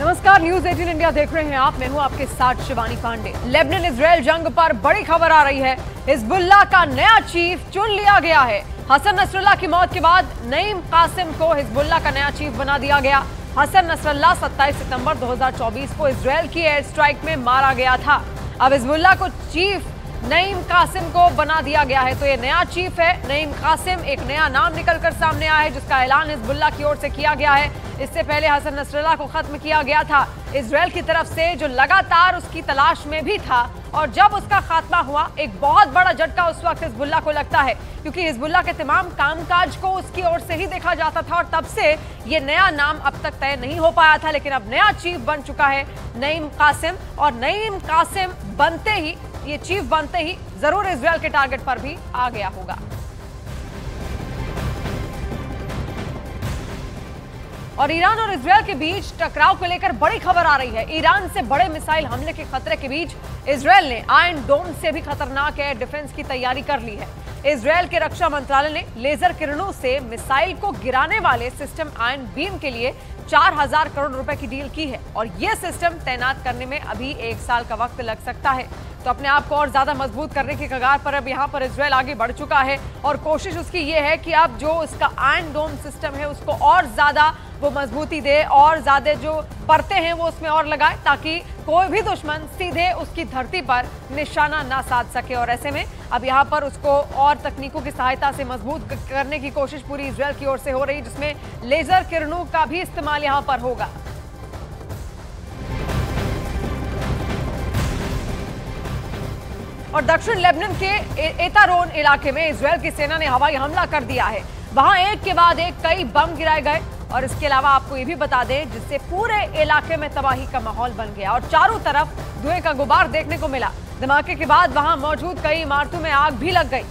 नमस्कार, news 18 India देख रहे हैं आप। मैं हूं आपके साथ शिवानी पांडे। लेबनान इजरायल जंग पर बड़ी खबर आ रही है। हिजबुल्लाह का नया चीफ चुन लिया गया है। हसन नसरल्लाह की मौत के बाद नईम कासिम को हिजबुल्लाह का नया चीफ बना दिया गया। हसन नसरल्लाह 27 सितंबर 2024 को इजरायल की एयर स्ट्राइक में मारा गया था। अब हिजबुल्लाह को चीफ नईम कासिम को बना दिया गया है। तो ये नया चीफ है नईम कासिम। एक नया नाम निकलकर सामने आया है जिसका ऐलान हिजबुल्लाह की ओर से किया गया है। इससे पहले हसन नसरल्लाह को खत्म किया गया था इजरायल की तरफ से, जो लगातार उसकी तलाश में भी था। और जब उसका खात्मा हुआ, एक बहुत बड़ा झटका उस वक्त हिजबुल्लाह को लगता है, क्योंकि हिजबुल्लाह के तमाम कामकाज को उसकी ओर से ही देखा जाता था और तब से ये नया नाम अब तक तय नहीं हो पाया था। लेकिन अब नया चीफ बन चुका है नईम कासिम, और नईम कासिम बनते ही, ये चीफ बनते ही जरूर इजरायल के टारगेट पर भी आ गया होगा। और ईरान और इजरायल के बीच टकराव को लेकर बड़ी खबर आ रही है। ईरान से बड़े मिसाइल हमले के खतरे के बीच इजरायल ने आयरन डोम से भी खतरनाक एयर डिफेंस की तैयारी कर ली है। इजरायल के रक्षा मंत्रालय ने लेजर किरणों से मिसाइल को गिराने वाले सिस्टम आयरन बीम के लिए 4000 करोड़ रुपए की डील की है। और यह सिस्टम तैनात करने में अभी 1 साल का वक्त लग सकता है। तो अपने आप को और ज्यादा मजबूत करने की कगार पर अब यहाँ पर इजरायल आगे बढ़ चुका है। और कोशिश उसकी ये है कि अब जो उसका आयरन डोम सिस्टम है उसको और ज्यादा वो मजबूती दे, और ज्यादा जो परतें हैं वो उसमें और लगाए, ताकि कोई भी दुश्मन सीधे उसकी धरती पर निशाना ना साध सके। और ऐसे में अब यहाँ पर उसको और तकनीकों की सहायता से मजबूत करने की कोशिश पूरी इजरायल की ओर से हो रही, जिसमें लेजर किरणों का भी इस्तेमाल यहाँ पर होगा। और दक्षिण लेबनान के एतारोन इलाके में इजरायल की सेना ने हवाई हमला कर दिया है। वहां एक के बाद एक कई बम गिराए गए। और इसके अलावा आपको ये भी बता दें, जिससे पूरे इलाके में तबाही का माहौल बन गया और चारों तरफ धुएं का गुबार देखने को मिला। धमाके के बाद वहां मौजूद कई इमारतों में आग भी लग गई।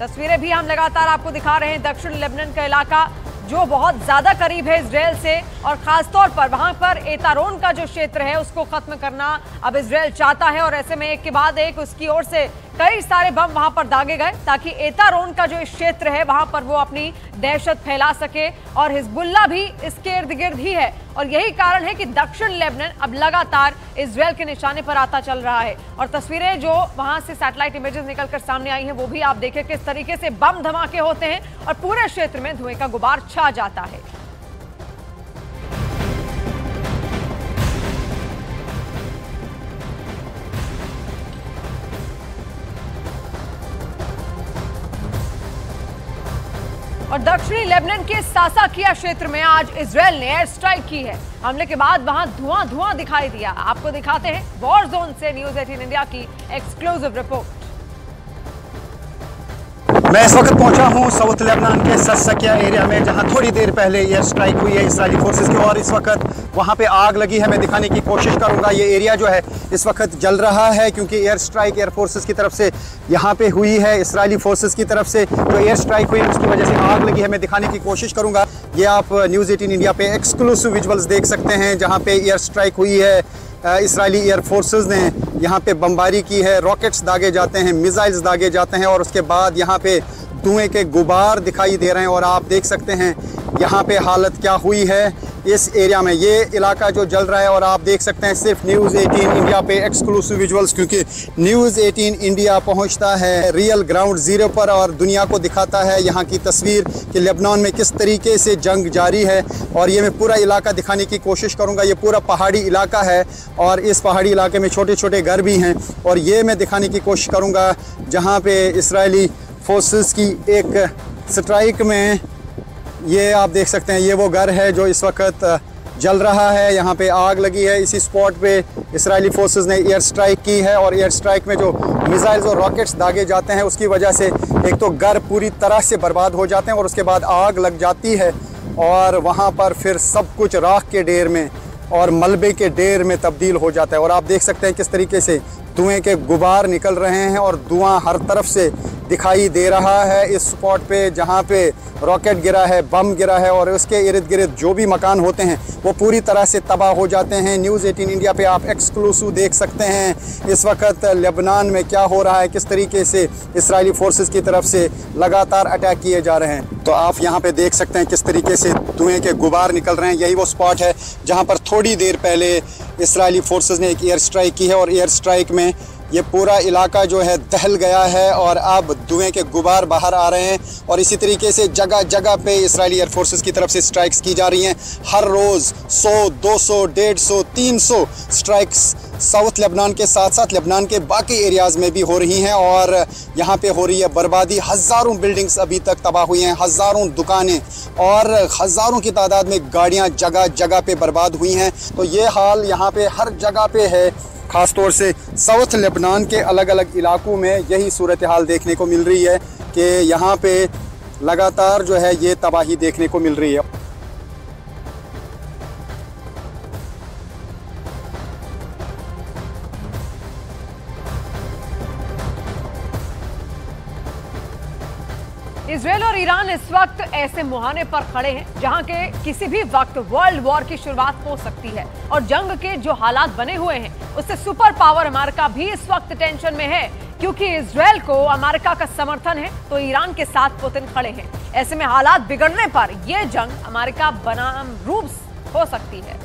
तस्वीरें भी हम लगातार आपको दिखा रहे हैं। दक्षिण लेबनान का इलाका जो बहुत ज्यादा करीब है इजरायल से, और खासतौर पर वहां पर एतारोन का जो क्षेत्र है उसको खत्म करना अब इजरायल चाहता है। और ऐसे में एक के बाद एक उसकी ओर से कई सारे बम वहां पर दागे गए, ताकि एतारोन का जो क्षेत्र है वहां पर वो अपनी दहशत फैला सके। और हिजबुल्लाह भी इसके इर्द गिर्द ही है। और यही कारण है कि दक्षिण लेबनान अब लगातार इजरायल के निशाने पर आता चल रहा है। और तस्वीरें जो वहां से सैटेलाइट इमेजेस निकलकर सामने आई हैं वो भी आप देखें किस तरीके से बम धमाके होते हैं और पूरे क्षेत्र में धुएं का गुबार छा जाता है। और दक्षिणी लेबनान के सासाकिया क्षेत्र में आज इजरायल ने एयर स्ट्राइक की है। हमले के बाद वहां धुआं दिखाई दिया। आपको दिखाते हैं वॉर जोन से न्यूज 18 इंडिया की एक्सक्लूसिव रिपोर्ट। मैं इस वक्त पहुंचा हूं साउथ लेबनान के सासाकिया एरिया में, जहां थोड़ी देर पहले एयर स्ट्राइक हुई है इजरायली फोर्सेस की, और इस वक्त वहां पे आग लगी है। मैं दिखाने की कोशिश करूंगा। ये एरिया जो है इस वक्त जल रहा है, क्योंकि एयर स्ट्राइक एयर फोर्सेस की तरफ से यहाँ पे हुई है। इजरायली फोर्सेस की तरफ से जो एयर स्ट्राइक हुई उसकी वजह से आग लगी है। मैं दिखाने की कोशिश करूंगा। ये आप न्यूज़ 18 इंडिया पे एक्सक्लूसिव विजुअल्स देख सकते हैं, जहाँ पे एयर स्ट्राइक हुई है। इजरायली एयर फोर्सेस ने यहाँ पे बमबारी की है, रॉकेट्स दागे जाते हैं, मिसाइल्स दागे जाते हैं, और उसके बाद यहाँ पे धुएं के गुबार दिखाई दे रहे हैं। और आप देख सकते हैं यहाँ पे हालत क्या हुई है इस एरिया में। ये इलाका जो जल रहा है, और आप देख सकते हैं सिर्फ न्यूज़ 18 इंडिया पे एक्सक्लूसिव विजुअल्स, क्योंकि न्यूज़ 18 इंडिया पहुंचता है रियल ग्राउंड ज़ीरो पर और दुनिया को दिखाता है यहाँ की तस्वीर कि लेबनान में किस तरीके से जंग जारी है। और ये मैं पूरा इलाका दिखाने की कोशिश करूँगा। ये पूरा पहाड़ी इलाका है और इस पहाड़ी इलाके में छोटे छोटे घर भी हैं। और ये मैं दिखाने की कोशिश करूँगा जहाँ पे इजरायली फोर्सेस की एक स्ट्राइक में, ये आप देख सकते हैं, ये वो घर है जो इस वक्त जल रहा है। यहाँ पे आग लगी है। इसी स्पॉट पे इजरायली फोर्सेस ने एयर स्ट्राइक की है, और एयर स्ट्राइक में जो मिसाइल्स और रॉकेट्स दागे जाते हैं उसकी वजह से एक तो घर पूरी तरह से बर्बाद हो जाते हैं, और उसके बाद आग लग जाती है, और वहाँ पर फिर सब कुछ राख के ढेर में और मलबे के ढेर में तब्दील हो जाता है। और आप देख सकते हैं किस तरीके से धुएं के गुबार निकल रहे हैं और धुआं हर तरफ से दिखाई दे रहा है। इस स्पॉट पे जहाँ पे रॉकेट गिरा है, बम गिरा है और उसके इर्द गिर्द जो भी मकान होते हैं वो पूरी तरह से तबाह हो जाते हैं। न्यूज़ 18 इंडिया पे आप एक्सक्लूसिव देख सकते हैं इस वक्त लेबनान में क्या हो रहा है, किस तरीके से इजरायली फोर्सेस की तरफ से लगातार अटैक किए जा रहे हैं। तो आप यहाँ पे देख सकते हैं किस तरीके से धुएं के गुबार निकल रहे हैं। यही वो स्पॉट है जहाँ पर थोड़ी देर पहले इजरायली फोर्सेस ने एक एयर स्ट्राइक की है और एयर स्ट्राइक में ये पूरा इलाका जो है दहल गया है और अब धुएं के गुबार बाहर आ रहे हैं। और इसी तरीके से जगह जगह पे इजरायली एयर फोर्सेस की तरफ से स्ट्राइक्स की जा रही हैं। हर रोज़ 100, 200, 150, 300 स्ट्राइक्स साउथ लेबनान के साथ साथ लेबनान के बाकी एरियाज़ में भी हो रही हैं और यहाँ पे हो रही है बर्बादी। हज़ारों बिल्डिंग्स अभी तक तबाह हुई हैं, हज़ारों दुकानें और हज़ारों की तादाद में गाड़ियाँ जगह जगह पे बर्बाद हुई हैं। तो ये हाल यहाँ पे हर जगह पे है, ख़ास तौर से साउथ लेबनान के अलग अलग इलाकों में यही सूरत हाल देखने को मिल रही है कि यहाँ पे लगातार जो है ये तबाही देखने को मिल रही है। इजरायल और ईरान इस वक्त ऐसे मुहाने पर खड़े हैं जहां के किसी भी वक्त वर्ल्ड वॉर की शुरुआत हो सकती है और जंग के जो हालात बने हुए हैं उससे सुपर पावर अमेरिका भी इस वक्त टेंशन में है, क्योंकि इजरायल को अमेरिका का समर्थन है तो ईरान के साथ पुतिन खड़े हैं। ऐसे में हालात बिगड़ने पर यह जंग अमेरिका बनाम रूस हो सकती है।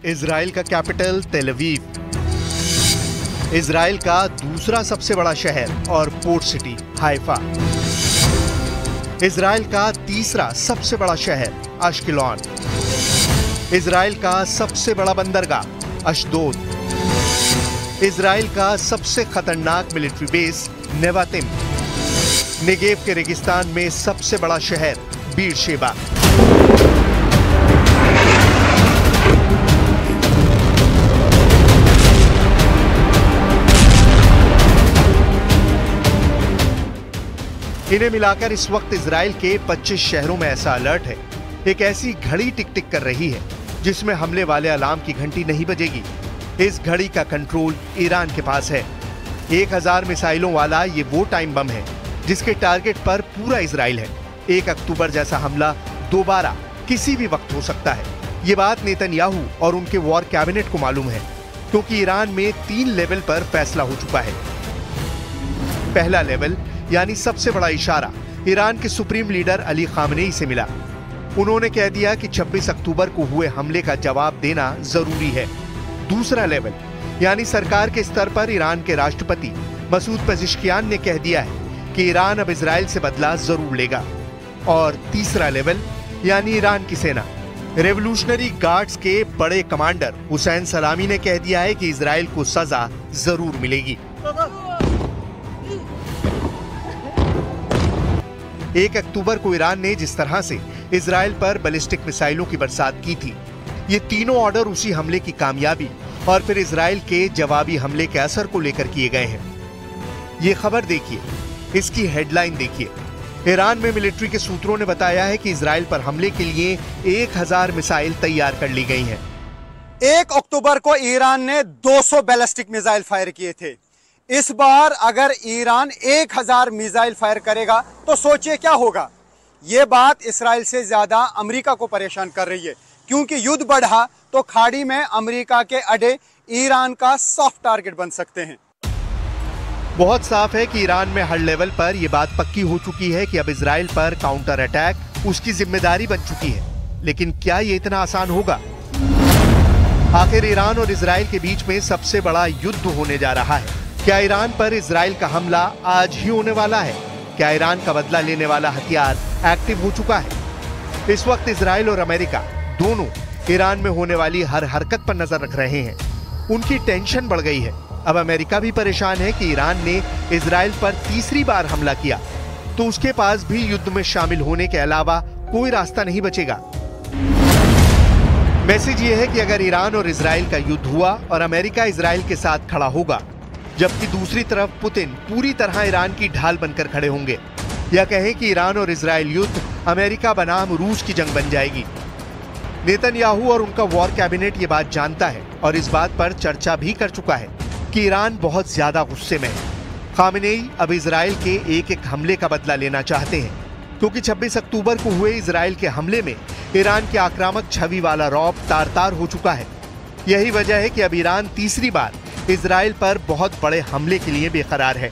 इजरायल का कैपिटल तेल अवीव, इजरायल का दूसरा सबसे बड़ा शहर और पोर्ट सिटी हाइफा, इजरायल का तीसरा सबसे बड़ा शहर अश्केलॉन, इजरायल का सबसे बड़ा बंदरगाह अशदोद, इजरायल का सबसे खतरनाक मिलिट्री बेस नेवातिम, नेगेव के रेगिस्तान में सबसे बड़ा शहर बीरशेबा। इन्हें मिलाकर इस वक्त इजरायल के 25 शहरों में ऐसा अलर्ट है, एक ऐसी घड़ी टिक टिक कर रही है जिसमें हमले वाले अलार्म की घंटी नहीं बजेगी। इस घड़ी का कंट्रोल ईरान के पास है। 1000 मिसाइलों वाला ये वो टाइम बम है जिसके टारगेट पर पूरा इजरायल है। 1 अक्टूबर जैसा हमला दोबारा किसी भी वक्त हो सकता है। ये बात नेतन्याहू और उनके वॉर कैबिनेट को मालूम है, क्योंकि ईरान में 3 लेवल पर फैसला हो चुका है। पहला लेवल यानी सबसे बड़ा इशारा ईरान के सुप्रीम लीडर अली खामनेई से मिला। उन्होंने कह दिया कि 26 अक्टूबर को हुए हमले का जवाब देना जरूरी है। दूसरा लेवल यानी सरकार के स्तर पर ईरान के राष्ट्रपति मसूद पेज़ेश्कियान ने कह दिया है कि ईरान अब इजरायल से बदला जरूर लेगा। और तीसरा लेवल यानी ईरान की सेना, रेवोल्यूशनरी गार्ड्स के बड़े कमांडर हुसैन सलामी ने कह दिया है कि इजरायल को सजा जरूर मिलेगी। 1 अक्टूबर को ईरान ने जिस तरह से इजरायल पर बैलिस्टिक मिसाइलों की बरसात की थी, ये तीनों ऑर्डर उसी हमले की कामयाबी और फिर इजरायल के जवाबी हमले के असर को लेकर किए गए हैं। ये खबर देखिए, इसकी हेडलाइन देखिए। ईरान में मिलिट्री के सूत्रों ने बताया है कि इजरायल पर हमले के लिए 1000 मिसाइल तैयार कर ली गई हैं। 1 अक्टूबर को ईरान ने 200 बैलिस्टिक मिसाइल फायर किए थे। इस बार अगर ईरान 1000 मिसाइल फायर करेगा तो सोचिए क्या होगा। ये बात इस्राइल से ज्यादा अमेरिका को परेशान कर रही है, क्योंकि युद्ध बढ़ा तो खाड़ी में अमेरिका के अड्डे ईरान का सॉफ्ट टारगेट बन सकते हैं। बहुत साफ है कि ईरान में हर लेवल पर यह बात पक्की हो चुकी है कि अब इजरायल पर काउंटर अटैक उसकी जिम्मेदारी बन चुकी है। लेकिन क्या ये इतना आसान होगा? आखिर ईरान और इजरायल के बीच में सबसे बड़ा युद्ध होने जा रहा है। क्या ईरान पर इजरायल का हमला आज ही होने वाला है? क्या ईरान का बदला लेने वाला हथियार एक्टिव हो चुका है? इस वक्त इजरायल और अमेरिका दोनों ईरान में होने वाली हर हरकत पर नजर रख रहे हैं। उनकी टेंशन बढ़ गई है। अब अमेरिका भी परेशान है कि ईरान ने इजरायल पर तीसरी बार हमला किया तो उसके पास भी युद्ध में शामिल होने के अलावा कोई रास्ता नहीं बचेगा। मैसेज ये है कि अगर ईरान और इजरायल का युद्ध हुआ और अमेरिका इजरायल के साथ खड़ा होगा, जबकि दूसरी तरफ पुतिन पूरी तरह ईरान की ढाल बनकर खड़े होंगे, या कहें कि ईरान और इजरायल युद्ध अमेरिका बनाम रूस की जंग बन जाएगी। नेतन्याहू और उनका वॉर कैबिनेट ये बात जानता है और इस बात पर चर्चा भी कर चुका है कि ईरान बहुत ज्यादा गुस्से में है। खामेनेई अब इजराइल के एक एक हमले का बदला लेना चाहते हैं, क्योंकि 26 अक्टूबर को हुए इजराइल के हमले में ईरान के आक्रामक छवि वाला रौब तार-तार हो चुका है। यही वजह है कि अब ईरान तीसरी बार इजराइल पर बहुत बड़े हमले के लिए बेकरार है।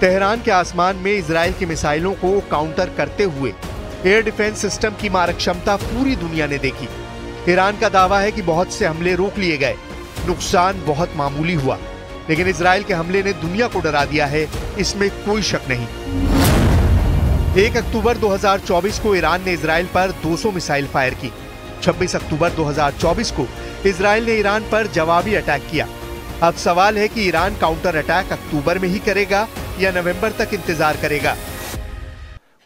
तेहरान के आसमान में इजराइल की मिसाइलों को काउंटर करते हुए एयर डिफेंस सिस्टम की मारक क्षमता पूरी दुनिया ने देखी। ईरान का दावा है कि बहुत से हमले रोक लिए गए, नुकसान बहुत मामूली हुआ, लेकिन इजराइल के हमले ने दुनिया को डरा दिया है, इसमें कोई शक नहीं। 1 अक्टूबर 2024 को ईरान ने इजराइल पर 200 मिसाइल फायर की। 26 अक्टूबर 2024 को इजराइल ने ईरान पर जवाबी अटैक किया। अब सवाल है कि ईरान काउंटर अटैक अक्टूबर में ही करेगा या नवंबर तक इंतजार करेगा।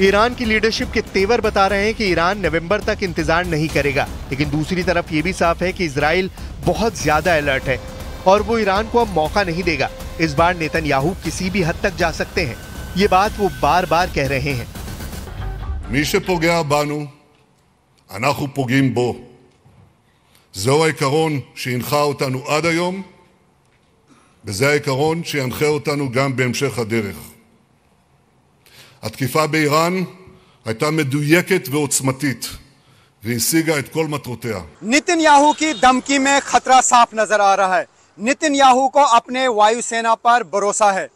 ईरान की लीडरशिप के तेवर बता रहे हैं कि ईरान नवंबर तक इंतजार नहीं करेगा, लेकिन दूसरी तरफ ये भी साफ है कि इजराइल बहुत ज्यादा अलर्ट है और वो ईरान को अब मौका नहीं देगा। इस बार नेतन्याहू किसी भी हद तक जा सकते हैं, ये बात वो बार बार कह रहे हैं। מי שפוגע בנו, אנחנו פוגעים בו. זהו העיקרון שהנחה אותנו עד היום, וזה העיקרון שינחה אותנו גם בהמשך הדרך. התקיפה באיראן הייתה מדויקת ועוצמתית, והשיגה את כל מטרותיה. नेतन्याहू की धमकी में खतरा साफ नजर आ रहा है। नेतन्याहू को अपने वायुसेना पर भरोसा है।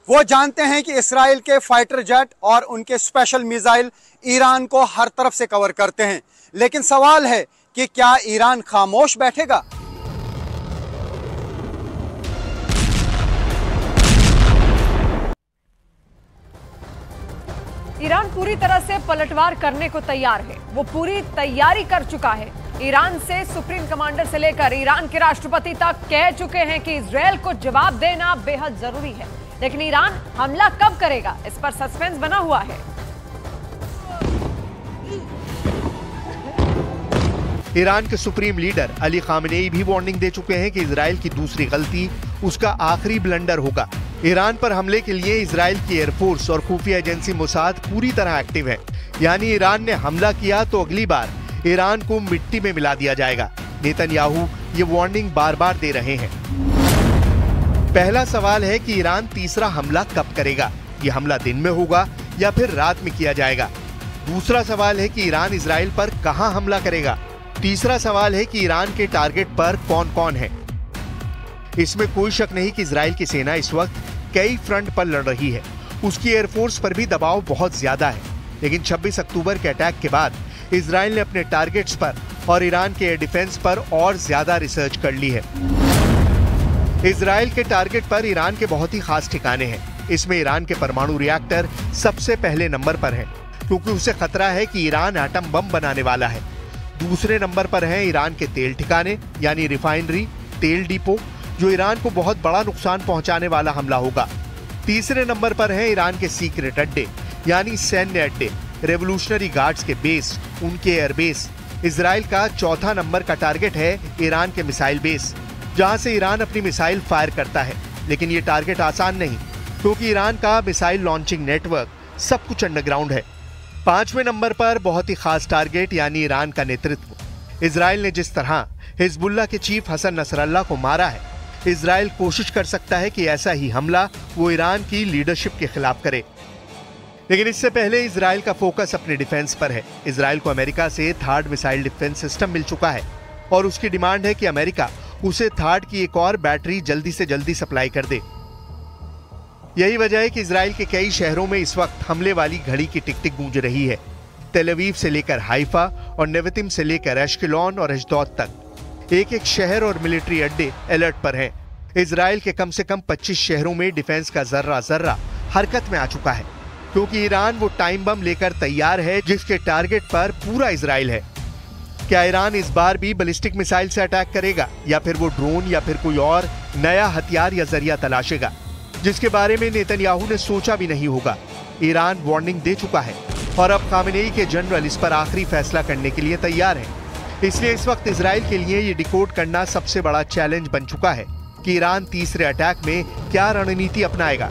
वो जानते हैं कि इसराइल के फाइटर जेट और उनके स्पेशल मिसाइल ईरान को हर तरफ से कवर करते हैं, लेकिन सवाल है कि क्या ईरान खामोश बैठेगा? ईरान पूरी तरह से पलटवार करने को तैयार है। वो पूरी तैयारी कर चुका है। ईरान से सुप्रीम कमांडर से लेकर ईरान के राष्ट्रपति तक कह चुके हैं कि इजराइल को जवाब देना बेहद जरूरी है, लेकिन ईरान हमला कब करेगा, इस पर सस्पेंस बना हुआ है। ईरान के सुप्रीम लीडर अली खामेनेई भी वार्निंग दे चुके हैं कि इजराइल की दूसरी गलती उसका आखिरी ब्लंडर होगा। ईरान पर हमले के लिए इजराइल की एयरफोर्स और खुफिया एजेंसी मोसाद पूरी तरह एक्टिव है। यानी ईरान ने हमला किया तो अगली बार ईरान को मिट्टी में मिला दिया जाएगा। नेतन्याहू ये वार्निंग बार बार दे रहे हैं। पहला सवाल है कि ईरान तीसरा हमला कब करेगा। ये हमला दिन में होगा या फिर रात में किया जाएगा। दूसरा सवाल है कि ईरान इजराइल पर कहां हमला करेगा। तीसरा सवाल है कि ईरान के टारगेट पर कौन कौन है। इसमें कोई शक नहीं कि इजराइल की सेना इस वक्त कई फ्रंट पर लड़ रही है। उसकी एयरफोर्स पर भी दबाव बहुत ज्यादा है, लेकिन 26 अक्टूबर के अटैक के बाद इजराइल ने अपने टारगेट्स पर और ईरान के एयर डिफेंस पर और ज्यादा रिसर्च कर ली है। इजराइल के टारगेट पर ईरान के बहुत ही खास ठिकाने हैं। इसमें ईरान के परमाणु रिएक्टर सबसे पहले नंबर पर है, क्योंकि उसे खतरा है कि ईरान एटम बम बनाने वाला है। दूसरे नंबर पर हैं ईरान के तेल ठिकाने यानी रिफाइनरी, तेल डिपो, जो ईरान को बहुत बड़ा नुकसान पहुंचाने वाला हमला होगा। तीसरे नंबर पर हैं ईरान के सीक्रेट अड्डे यानी सैन्य अड्डे, रेवोल्यूशनरी गार्ड्स के बेस, उनके एयरबेस। इजराइल का चौथा नंबर का टारगेट है ईरान के मिसाइल बेस, जहां से ईरान अपनी मिसाइल फायर करता है। लेकिन ये टारगेट आसान नहीं, क्योंकि ईरान का मिसाइल लॉन्चिंग नेटवर्क सब कुछ अंडरग्राउंड है। पांचवें नंबर पर बहुत ही खास टारगेट यानी ईरान का नेतृत्व। इजराइल ने जिस तरह हिजबुल्लाह के चीफ हसन नसरल्लाह को मारा है, इजराइल कोशिश कर सकता है कि ऐसा ही हमला वो ईरान की लीडरशिप के खिलाफ करे। लेकिन इससे पहले इजराइल का फोकस अपने डिफेंस पर है। इजराइल को अमेरिका से थर्ड मिसाइल डिफेंस सिस्टम मिल चुका है और उसकी डिमांड है कि अमेरिका उसे थर्ड की एक और बैटरी जल्दी से जल्दी सप्लाई कर दे। यही वजह है कि इजराइल के कई शहरों में इस वक्त हमले वाली घड़ी की टिक-टिक गूंज रही है। तेल अवीव से लेकर हाइफा और नेवतिम से लेकर एश्केलोन और अशदोद तक एक एक शहर और मिलिट्री अड्डे अलर्ट पर हैं। इजराइल के कम से कम 25 शहरों में डिफेंस का जर्रा हरकत में आ चुका है, क्योंकि ईरान वो टाइम बम लेकर तैयार है जिसके टारगेट पर पूरा इजराइल है। क्या ईरान इस बार भी बैलिस्टिक मिसाइल से अटैक करेगा, या फिर वो ड्रोन या फिर कोई और नया हथियार या जरिया तलाशेगा, जिसके बारे में नेतन्याहू ने सोचा भी नहीं होगा। ईरान वार्निंग दे चुका है और अब खामेनेई के जनरल इस पर आखिरी फैसला करने के लिए तैयार हैं। इसलिए इस वक्त इजराइल के लिए ये डिकोड करना सबसे बड़ा चैलेंज बन चुका है कि ईरान तीसरे अटैक में क्या रणनीति अपनाएगा।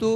2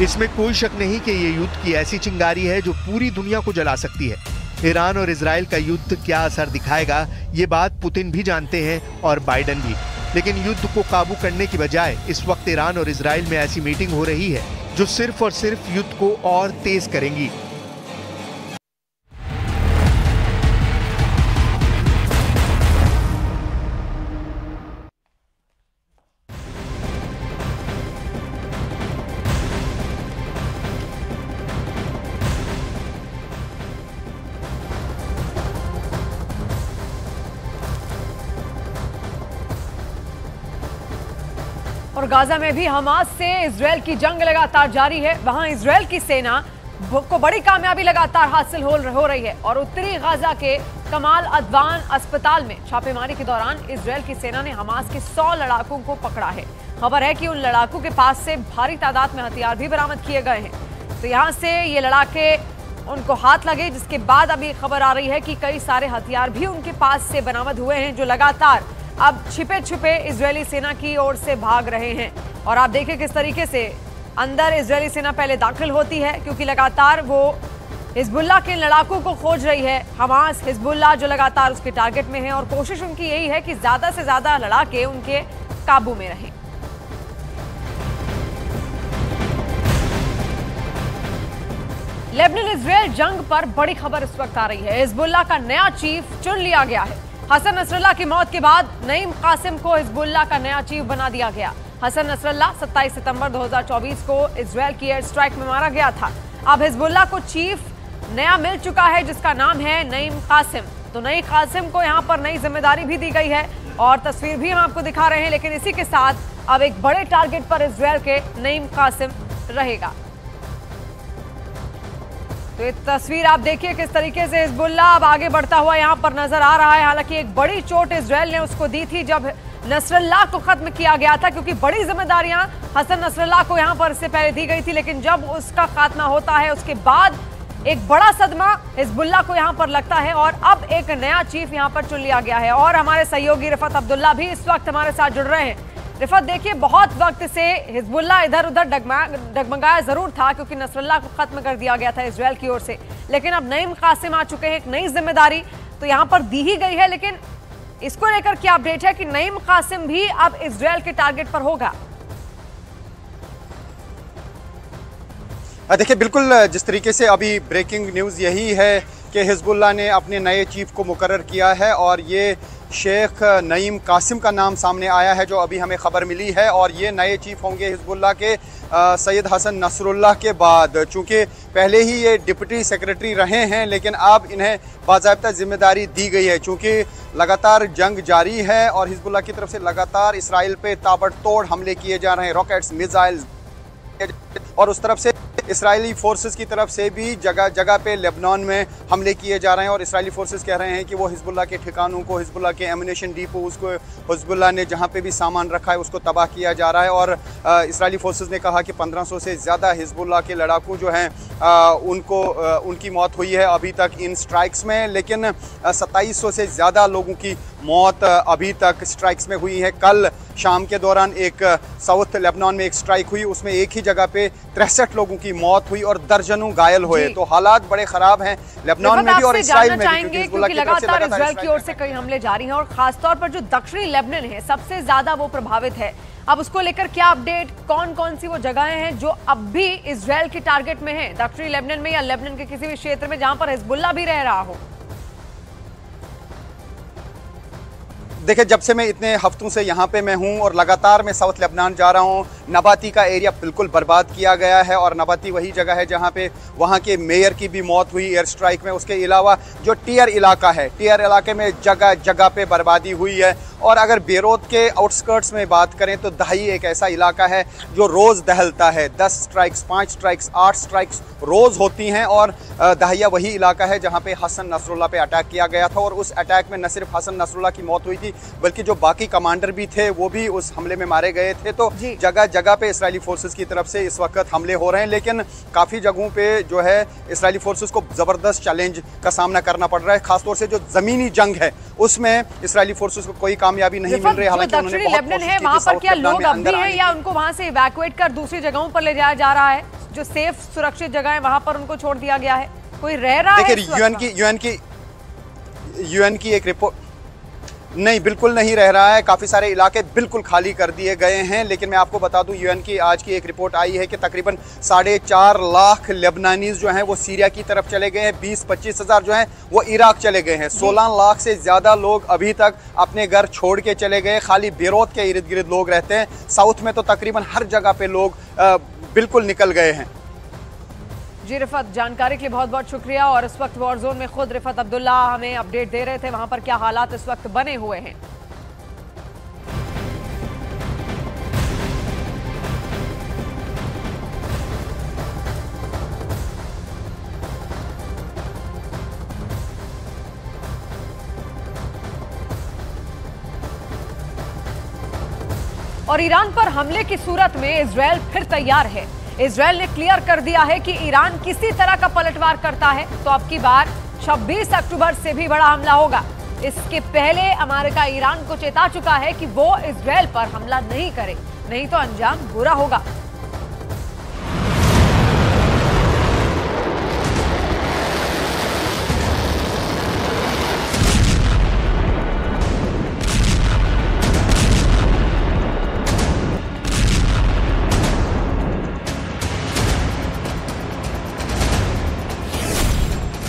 इसमें कोई शक नहीं कि ये युद्ध की ऐसी चिंगारी है जो पूरी दुनिया को जला सकती है। ईरान और इजराइल का युद्ध क्या असर दिखाएगा, ये बात पुतिन भी जानते हैं और बाइडेन भी। लेकिन युद्ध को काबू करने की बजाय इस वक्त ईरान और इजराइल में ऐसी मीटिंग हो रही है जो सिर्फ और सिर्फ युद्ध को और तेज करेंगी। और गाजा में भी हमास से इजराइल की जंग लगातार जारी है। वहां इजराइल की सेना को बड़ी कामयाबी लगातार हासिल हो रही है और उत्तरी गाजा के कमाल अदवान अस्पताल में छापेमारी के दौरान इजराइल की सेना ने हमास के 100 लड़ाकों को पकड़ा है। खबर है कि उन लड़ाकों के पास से भारी तादाद में हथियार भी बरामद किए गए हैं। तो यहाँ से ये लड़ाके उनको हाथ लगे, जिसके बाद अभी खबर आ रही है कि कई सारे हथियार भी उनके पास से बरामद हुए हैं, जो लगातार अब छिपे छुपे इजरायली सेना की ओर से भाग रहे हैं। और आप देखें किस तरीके से अंदर इजरायली सेना पहले दाखिल होती है, क्योंकि लगातार वो हिजबुल्लाह के लड़ाकों को खोज रही है। हमास हिजबुल्लाह जो लगातार उसके टारगेट में है और कोशिश उनकी यही है कि ज्यादा से ज्यादा लड़ाके उनके काबू में रहें। लेबनान इजराइल जंग पर बड़ी खबर इस वक्त आ रही है। हिजबुल्लाह का नया चीफ चुन लिया गया है। हसन नसरल्लाह की मौत के बाद नईम कासिम को हिजबुल्लाह का नया चीफ बना दिया गया। हसन नसरल्लाह 27 सितंबर 2024 को इजराइल की एयर स्ट्राइक में मारा गया था। अब हिजबुल्लाह को चीफ नया मिल चुका है, जिसका नाम है नईम कासिम। तो नईम कासिम को यहाँ पर नई जिम्मेदारी भी दी गई है और तस्वीर भी हम आपको दिखा रहे हैं। लेकिन इसी के साथ अब एक बड़े टारगेट पर इजराइल के नईम कासिम रहेगा। तो ये तस्वीर आप देखिए किस तरीके से हिजबुल्लाह अब आगे बढ़ता हुआ यहाँ पर नजर आ रहा है। हालांकि एक बड़ी चोट इजराइल ने उसको दी थी जब नसरल्लाह को खत्म किया गया था, क्योंकि बड़ी जिम्मेदारियां हसन नसरल्लाह को यहाँ पर इससे पहले दी गई थी। लेकिन जब उसका खात्मा होता है उसके बाद एक बड़ा सदमा हिजबुल्लाह को यहाँ पर लगता है और अब एक नया चीफ यहाँ पर चुन लिया गया है। और हमारे सहयोगी रिफत अब्दुल्ला भी इस वक्त हमारे साथ जुड़ रहे हैं। रिफत, देखिए बहुत वक्त से हिजबुल्लाह इधर उधर डगमगाया जरूर था, क्योंकि नसरल्लाह को खत्म कर दिया गया था इजराइल की ओर से। लेकिन अब नईम कासिम आ चुके हैं, एक नई जिम्मेदारी तो यहाँ पर दी ही गई है। लेकिन इसको लेकर क्या अपडेट है कि नईम कासिम भी अब इजराइल के टारगेट पर होगा? देखिए, बिल्कुल जिस तरीके से अभी ब्रेकिंग न्यूज़ यही है कि हिजबुल्लाह ने अपने नए चीफ को मुकर्रर किया है और ये शेख नईम कासिम का नाम सामने आया है, जो अभी हमें खबर मिली है। और ये नए चीफ होंगे हिजबुल्लाह के सैयद हसन नसरुल्लाह के बाद। चूँकि पहले ही ये डिप्टी सेक्रेटरी रहे हैं, लेकिन अब इन्हें बाज़ाब्ता जिम्मेदारी दी गई है। चूँकि लगातार जंग जारी है और हिजबुल्लाह की तरफ से लगातार इसराइल पे ताबड़तोड़ हमले किए जा रहे हैं, रॉकेट्स, मिसाइल्स, और उस तरफ से इसराइली फोर्सेस की तरफ से भी जगह जगह पे लेबनान में हमले किए जा रहे हैं। और इसराइली फोर्सेस कह रहे हैं कि वो हिजबुल्लाह के ठिकानों को, हिजबुल्लाह के एमुनेशन डिपो, उसको हिजबुल्लाह ने जहाँ पे भी सामान रखा है उसको तबाह किया जा रहा है। और इसराइली फोर्सेस ने कहा कि 1500 से ज़्यादा हिजबुल्लाह के लड़ाकू जो हैं उनकी मौत हुई है अभी तक इन स्ट्राइक्स में। लेकिन 2700 से ज़्यादा लोगों की मौत अभी तक स्ट्राइक्स में हुई है। कल शाम के दौरान एक साउथ लेबनान में एक स्ट्राइक हुई, उसमें एक ही जगह पे 63 लोगों की मौत हुई और दर्जनों घायल हुए। तो हालात बड़े खराब हैं लेबनान में भी और इसराइल में भी, क्योंकि लगातार इजराइल की ओर से कई हमले जारी हैं और खासतौर पर जो दक्षिणी लेबनान है सबसे ज्यादा वो प्रभावित है। अब उसको लेकर क्या अपडेट, कौन कौन सी वो जगहें हैं जो अब भी इजराइल की टारगेट में है, दक्षिणी लेबनान में या लेबनान के किसी भी क्षेत्र में जहां पर हिजबुल्लाह भी रह रहा हो? देखिए, जब से मैं इतने हफ्तों से यहाँ पे मैं हूँ और लगातार मैं साउथ लेबनान जा रहा हूँ, नबाती का एरिया बिल्कुल बर्बाद किया गया है और नबाती वही जगह है जहाँ पे वहाँ के मेयर की भी मौत हुई एयर स्ट्राइक में। उसके अलावा जो टियर इलाका है, टियर इलाके में जगह जगह पे बर्बादी हुई है। और अगर बेरूत के आउटस्कर्ट्स में बात करें तो दही एक ऐसा इलाका है जो रोज़ दहलता है। 10 स्ट्राइक्स, 5 स्ट्राइक्स, 8 स्ट्राइक्स रोज़ होती हैं। और दहिया वही इलाका है जहाँ पे हसन नसरुल्लाह पे अटैक किया गया था और उस अटैक में न सिर्फ हसन नसरुल्लाह की मौत हुई थी बल्कि जो बाकी कमांडर भी थे वो भी उस हमले में मारे गए थे। तो जगह जगह पे इस्राएली फोर्सेस की तरफ से इस वक्त हमले हो रहे हैं, लेकिन काफ़ी जगहों पे जो है इस्राएली फोर्सेस को ज़बरदस्त चैलेंज का सामना करना पड़ रहा है। खासतौर से जो ज़मीनी जंग है उसमें इस्राएली फोर्सेस को कोई कामयाबी नहीं मिल रही। हालांकि दक्षिणी लेबनान है वहां पर क्या लोग अब भी हैं या उनको वहां से इवैक्यूएट कर दूसरी जगहों पर ले जाया जा रहा है? जो सेफ सुरक्षित जगह है वहां पर उनको छोड़ दिया गया है, कोई रह रहा है? देखिए, यूएन की एक रिपोर्ट नहीं, बिल्कुल नहीं रह रहा है। काफ़ी सारे इलाके बिल्कुल खाली कर दिए गए हैं। लेकिन मैं आपको बता दूं, यूएन की आज की एक रिपोर्ट आई है कि तकरीबन 4.5 लाख लेबनानीज जो हैं वो सीरिया की तरफ चले गए हैं। 20-25 हज़ार जो हैं वो इराक चले गए हैं। 16 लाख से ज़्यादा लोग अभी तक अपने घर छोड़ के चले गए। खाली बेरूत के इर्द गिर्द लोग रहते हैं। साउथ में तो तकरीबन हर जगह पे लोग बिल्कुल निकल गए हैं। जी रिफत, जानकारी के लिए बहुत बहुत शुक्रिया। और इस वक्त वॉर जोन में खुद रिफत अब्दुल्ला हमें अपडेट दे रहे थे वहां पर क्या हालात इस वक्त बने हुए हैं। और ईरान पर हमले की सूरत में इजरायल फिर तैयार है। इजरायल ने क्लियर कर दिया है कि ईरान किसी तरह का पलटवार करता है तो अब की बार 26 अक्टूबर से भी बड़ा हमला होगा। इसके पहले अमेरिका ईरान को चेता चुका है कि वो इजरायल पर हमला नहीं करे, नहीं तो अंजाम बुरा होगा।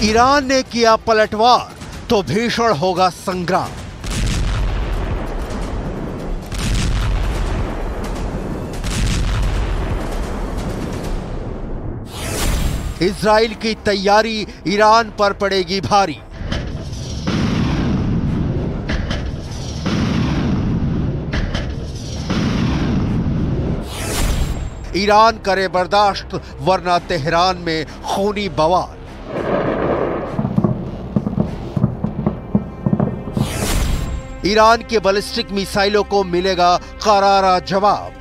ईरान ने किया पलटवार तो भीषण होगा संग्राम। इजराइल की तैयारी ईरान पर पड़ेगी भारी। ईरान करे बर्दाश्त वरना तेहरान में खूनी बवाल। ईरान के बैलिस्टिक मिसाइलों को मिलेगा करारा जवाब।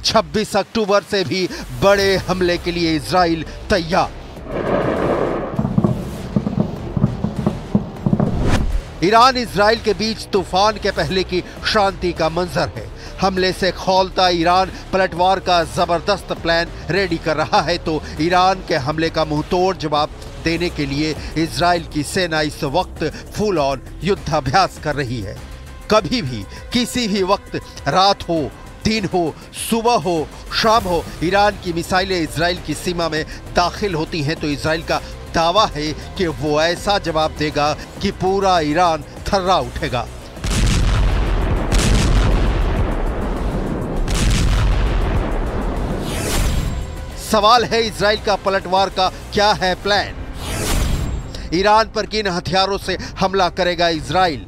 छब्बीस अक्टूबर से भी बड़े हमले के लिए इजराइल तैयार। ईरान इजराइल के बीच तूफान के पहले की शांति का मंजर है। हमले से खौलता ईरान पलटवार का जबरदस्त प्लान रेडी कर रहा है तो ईरान के हमले का मुंहतोड़ जवाब देने के लिए इजराइल की सेना इस वक्त फुल ऑन युद्धाभ्यास कर रही है। कभी भी किसी भी वक्त, रात हो, दिन हो, सुबह हो, शाम हो, ईरान की मिसाइलें इजराइल की सीमा में दाखिल होती हैं तो इजराइल का दावा है कि वो ऐसा जवाब देगा कि पूरा ईरान थर्रा उठेगा। सवाल है इजराइल का पलटवार का क्या है प्लान? ईरान पर किन हथियारों से हमला करेगा इजराइल?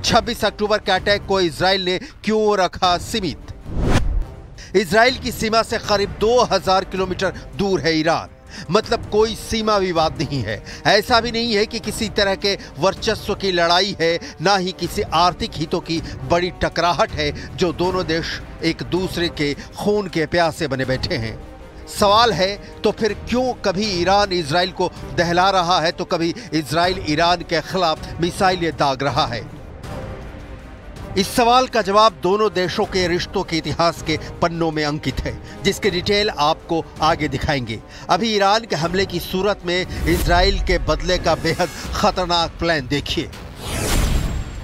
26 अक्टूबर के अटैक को इजराइल ने क्यों रखा सीमित? इजराइल की सीमा से करीब 2000 किलोमीटर दूर है ईरान, मतलब कोई सीमा विवाद नहीं है। ऐसा भी नहीं है कि किसी तरह के वर्चस्व की लड़ाई है, ना ही किसी आर्थिक हितों की बड़ी टकराहट है जो दोनों देश एक दूसरे के खून के प्यासे बने बैठे हैं। सवाल है तो फिर क्यों कभी ईरान इजराइल को दहला रहा है तो कभी इजराइल ईरान के खिलाफ मिसाइलें दाग रहा है? इस सवाल का जवाब दोनों देशों के रिश्तों के इतिहास के पन्नों में अंकित है, जिसकी डिटेल आपको आगे दिखाएंगे। अभी ईरान के हमले की सूरत में इजराइल के बदले का बेहद खतरनाक प्लान देखिए।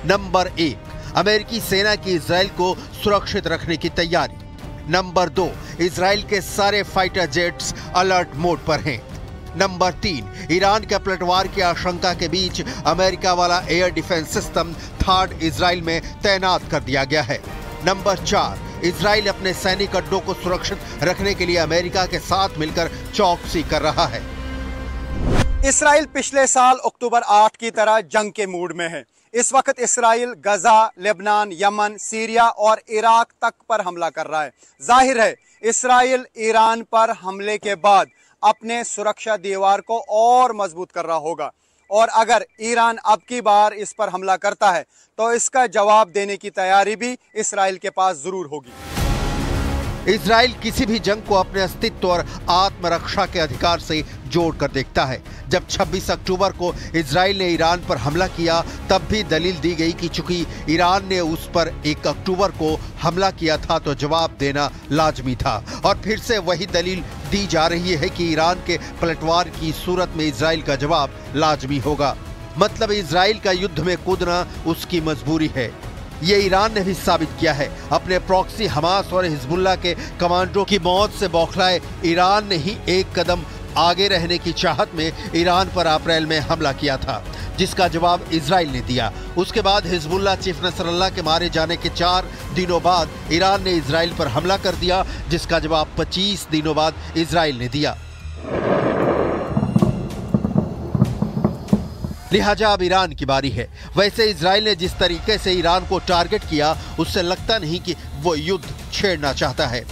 नंबर 1, अमेरिकी सेना की इजराइल को सुरक्षित रखने की तैयारी। नंबर 2, इजराइल के सारे फाइटर जेट्स अलर्ट मोड पर हैं। नंबर 3, ईरान के पलटवार की आशंका के बीच अमेरिका वाला air defence system third Israel में तैनात कर दिया गया है। नंबर 4, इजराइल अपने सैनिक अड्डों को सुरक्षित रखने के लिए अमेरिका के साथ मिलकर चौकसी कर रहा है। इसराइल पिछले साल अक्टूबर 8 की तरह जंग के मूड में है। इस वक्त Israel Gaza, Lebanon, Yemen, Syria और इराक तक पर हमला कर रहा है। जाहिर है इसराइल ईरान पर हमले के बाद अपने सुरक्षा दीवार को और मजबूत कर रहा होगा, और अगर ईरान अब की बार इस पर हमला करता है तो इसका जवाब देने की तैयारी भी इसराइल के पास जरूर होगी। इजराइल किसी भी जंग को अपने अस्तित्व और आत्मरक्षा के अधिकार से जोड़कर देखता है। जब 26 अक्टूबर को इजराइल ने ईरान पर हमला किया तब भी दलील दी गई कि चूंकि ईरान ने उस पर 1 अक्टूबर को हमला किया था तो जवाब देना लाजमी था, और फिर से वही दलील दी जा रही है कि ईरान के पलटवार की सूरत में इजराइल का जवाब लाजमी होगा। मतलब इजराइल का युद्ध में कूदना उसकी मजबूरी है। ये ईरान ने भी साबित किया है। अपने प्रॉक्सी हमास और हिजबुल्लाह के कमांडरों की मौत से बौखलाए ईरान ने ही एक कदम आगे रहने की चाहत में ईरान पर अप्रैल में हमला किया था, जिसका जवाब इजराइल ने दिया। उसके बाद हिजबुल्लाह चीफ नसरल्लाह के मारे जाने के 4 दिनों बाद ईरान ने इजराइल पर हमला कर दिया, जिसका जवाब 25 दिनों बाद इजराइल ने दिया। लिहाजा अब ईरान की बारी है। वैसे इजराइल ने जिस तरीके से ईरान को टारगेट किया उससे लगता नहीं कि वो युद्ध छेड़ना चाहता है।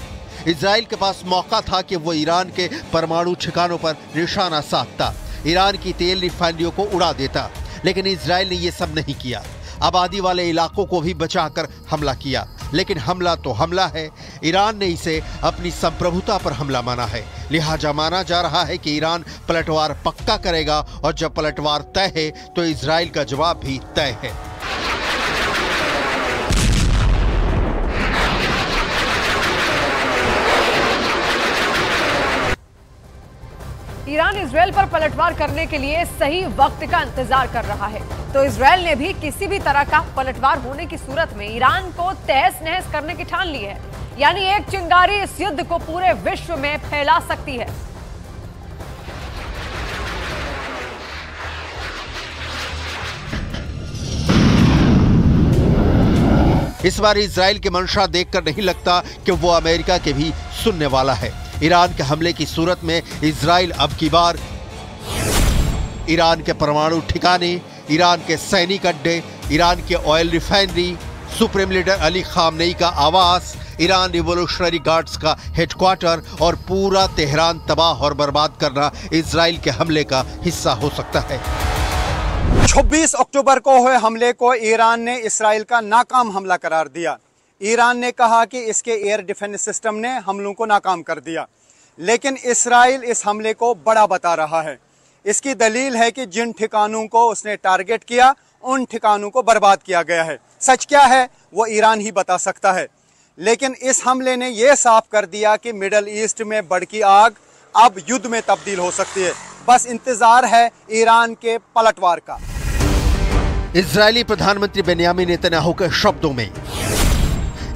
इजराइल के पास मौका था कि वो ईरान के परमाणु ठिकानों पर निशाना साधता, ईरान की तेल रिफाइनरियों को उड़ा देता, लेकिन इजराइल ने ये सब नहीं किया। आबादी वाले इलाकों को भी बचाकर हमला किया, लेकिन हमला तो हमला है। ईरान ने इसे अपनी संप्रभुता पर हमला माना है। लिहाजा माना जा रहा है कि ईरान पलटवार पक्का करेगा, और जब पलटवार तय है तो इजराइल का जवाब भी तय है। ईरान इजराइल पर पलटवार करने के लिए सही वक्त का इंतजार कर रहा है, तो इजराइल ने भी किसी भी तरह का पलटवार होने की सूरत में ईरान को तहस नहस करने की ठान ली है। यानी एक चिंगारी इस युद्ध को पूरे विश्व में फैला सकती है। इस बार इजराइल की मंशा देखकर नहीं लगता कि वो अमेरिका के भी सुनने वाला है। ईरान के हमले की सूरत में इजराइल अब की बार ईरान के परमाणु ठिकाने, ईरान के सैनिक अड्डे, ईरान के oil refinery, supreme leader Ali Khamenei का आवास, ईरान रिवोल्यूशनरी गार्ड्स का हेडक्वार्टर और पूरा तेहरान तबाह और बर्बाद करना इजराइल के हमले का हिस्सा हो सकता है। 26 अक्टूबर को हुए हमले को ईरान ने इसराइल का नाकाम हमला करार दिया। ईरान ने कहा कि इसके एयर डिफेंस सिस्टम ने हमलों को नाकाम कर दिया, लेकिन इसराइल इस हमले को बड़ा बता रहा है। इसकी दलील है कि जिन ठिकानों को उसने टारगेट किया उन ठिकानों को बर्बाद किया गया है। सच क्या है वो ईरान ही बता सकता है, लेकिन इस हमले ने यह साफ कर दिया कि मिडल ईस्ट में भड़की आग अब युद्ध में तब्दील हो सकती है। बस इंतजार है ईरान के पलटवार का। इजरायली प्रधानमंत्री बेन्यामिन नेतन्याहू के शब्दों में,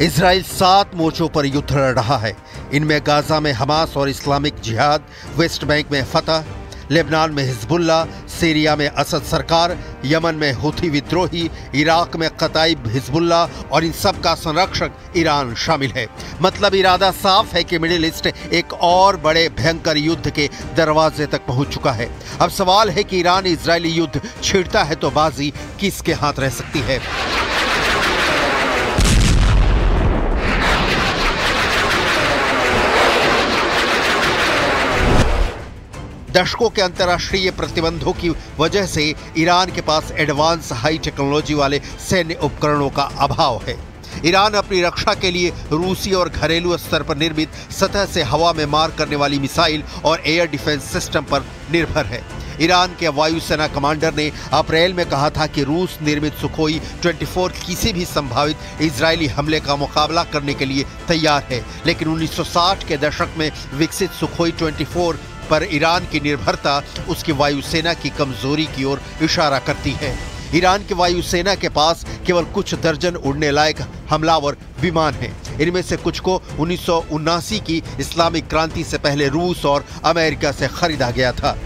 इजराइल 7 मोर्चों पर युद्ध लड़ रहा है। इनमें गाजा में हमास और इस्लामिक जिहाद, वेस्ट बैंक में फतह, लेबनान में हिजबुल्लाह, सीरिया में असद सरकार, यमन में हुथी विद्रोही, इराक में कताइब हिजबुल्लाह और इन सब का संरक्षक ईरान शामिल है। मतलब इरादा साफ है कि मिडिल ईस्ट एक और बड़े भयंकर युद्ध के दरवाजे तक पहुंच चुका है। अब सवाल है कि ईरान इजरायली युद्ध छेड़ता है तो बाजी किसके हाथ रह सकती है। दशकों के अंतर्राष्ट्रीय प्रतिबंधों की वजह से ईरान के पास एडवांस हाई टेक्नोलॉजी वाले सैन्य उपकरणों का अभाव है। ईरान अपनी रक्षा के लिए रूसी और घरेलू स्तर पर निर्मित सतह से हवा में मार करने वाली मिसाइल और एयर डिफेंस सिस्टम पर निर्भर है। ईरान के वायुसेना कमांडर ने अप्रैल में कहा था कि रूस निर्मित सुखोई 24 किसी भी संभावित इजरायली हमले का मुकाबला करने के लिए तैयार है, लेकिन 1960 के दशक में विकसित सुखोई 24 पर ईरान की निर्भरता उसकी वायुसेना की कमजोरी की ओर इशारा करती है। ईरान की वायुसेना के पास केवल कुछ दर्जन उड़ने लायक हमलावर विमान हैं। इनमें से कुछ को 1979 की इस्लामिक क्रांति से पहले रूस और अमेरिका से खरीदा गया था।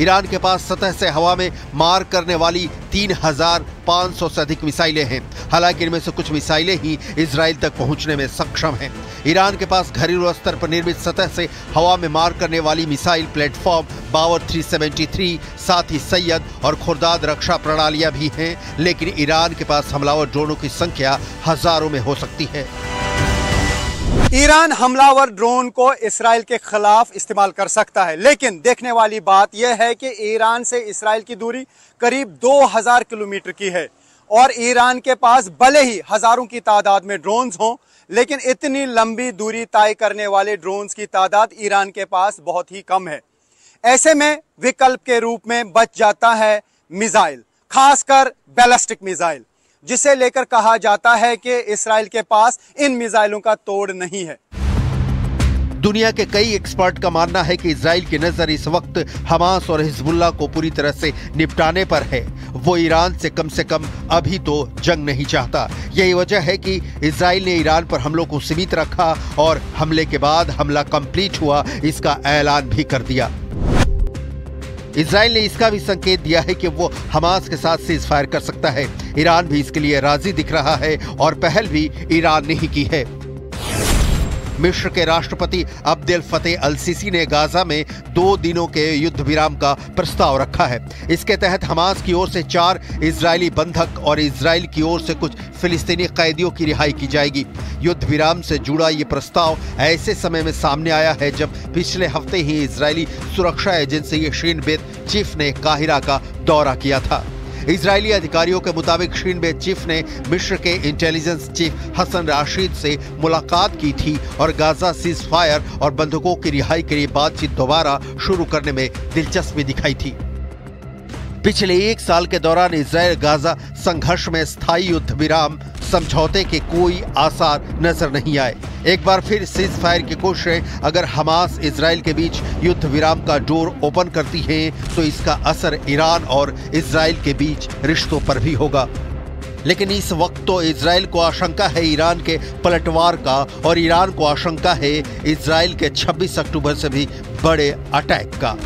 ईरान के पास सतह से हवा में मार करने वाली 3500 से अधिक मिसाइलें हैं। हालांकि इनमें से कुछ मिसाइलें ही इजराइल तक पहुंचने में सक्षम हैं। ईरान के पास घरेलू स्तर पर निर्मित सतह से हवा में मार करने वाली मिसाइल प्लेटफॉर्म बावर 373, साथ ही सैयद और खुर्दाद रक्षा प्रणालियां भी हैं, लेकिन ईरान के पास हमलावर ड्रोनों की संख्या हजारों में हो सकती है। ईरान हमलावर ड्रोन को इसराइल के खिलाफ इस्तेमाल कर सकता है, लेकिन देखने वाली बात यह है कि ईरान से इसराइल की दूरी करीब 2000 किलोमीटर की है और ईरान के पास भले ही हजारों की तादाद में ड्रोन्स हों, लेकिन इतनी लंबी दूरी तय करने वाले ड्रोन्स की तादाद ईरान के पास बहुत ही कम है। ऐसे में विकल्प के रूप में बच जाता है मिसाइल, खासकर बैलिस्टिक मिसाइल, जिसे लेकर कहा जाता है कि इसराइल के पास इन मिसाइलों का तोड़ नहीं है। दुनिया के कई एक्सपर्ट का मानना है कि इजराइल की नजर इस वक्त हमास और हिजबुल्लाह को पूरी तरह से निपटाने पर है। वो ईरान से कम अभी तो जंग नहीं चाहता। यही वजह है कि इजराइल ने ईरान पर हमलों को सीमित रखा और हमले के बाद हमला कंप्लीट हुआ इसका ऐलान भी कर दिया। इजराइल ने इसका भी संकेत दिया है कि वो हमास के साथ सीज फायर कर सकता है। ईरान भी इसके लिए राजी दिख रहा है और पहल भी ईरान ने ही की है। मिस्र के राष्ट्रपति अब्देल फतेह अल सीसी ने गाजा में 2 दिनों के युद्ध विराम का प्रस्ताव रखा है। इसके तहत हमास की ओर से 4 इजरायली बंधक और इजराइल की ओर से कुछ फिलिस्तीनी कैदियों की रिहाई की जाएगी। युद्ध विराम से जुड़ा ये प्रस्ताव ऐसे समय में सामने आया है जब पिछले हफ्ते ही इजरायली सुरक्षा एजेंसी शीन बेत चीफ ने काहिरा का दौरा किया था। इजरायली अधिकारियों के मुताबिक शीन बेत चीफ ने मिस्र के इंटेलिजेंस चीफ हसन राशिद से मुलाकात की थी और गाजा सीज फायर और बंधकों की रिहाई के लिए बातचीत दोबारा शुरू करने में दिलचस्पी दिखाई थी। पिछले 1 साल के दौरान इजराइल गाजा संघर्ष में स्थायी युद्ध विराम समझौते के कोई आसार नजर नहीं आए। एक बार फिर सीज फायर की कोशिशें अगर हमास इजराइल के बीच युद्ध विराम का डोर ओपन करती हैं तो इसका असर ईरान और इजराइल के बीच रिश्तों पर भी होगा। लेकिन इस वक्त तो इजराइल को आशंका है ईरान के पलटवार का और ईरान को आशंका है इजराइल के 26 अक्टूबर से भी बड़े अटैक का।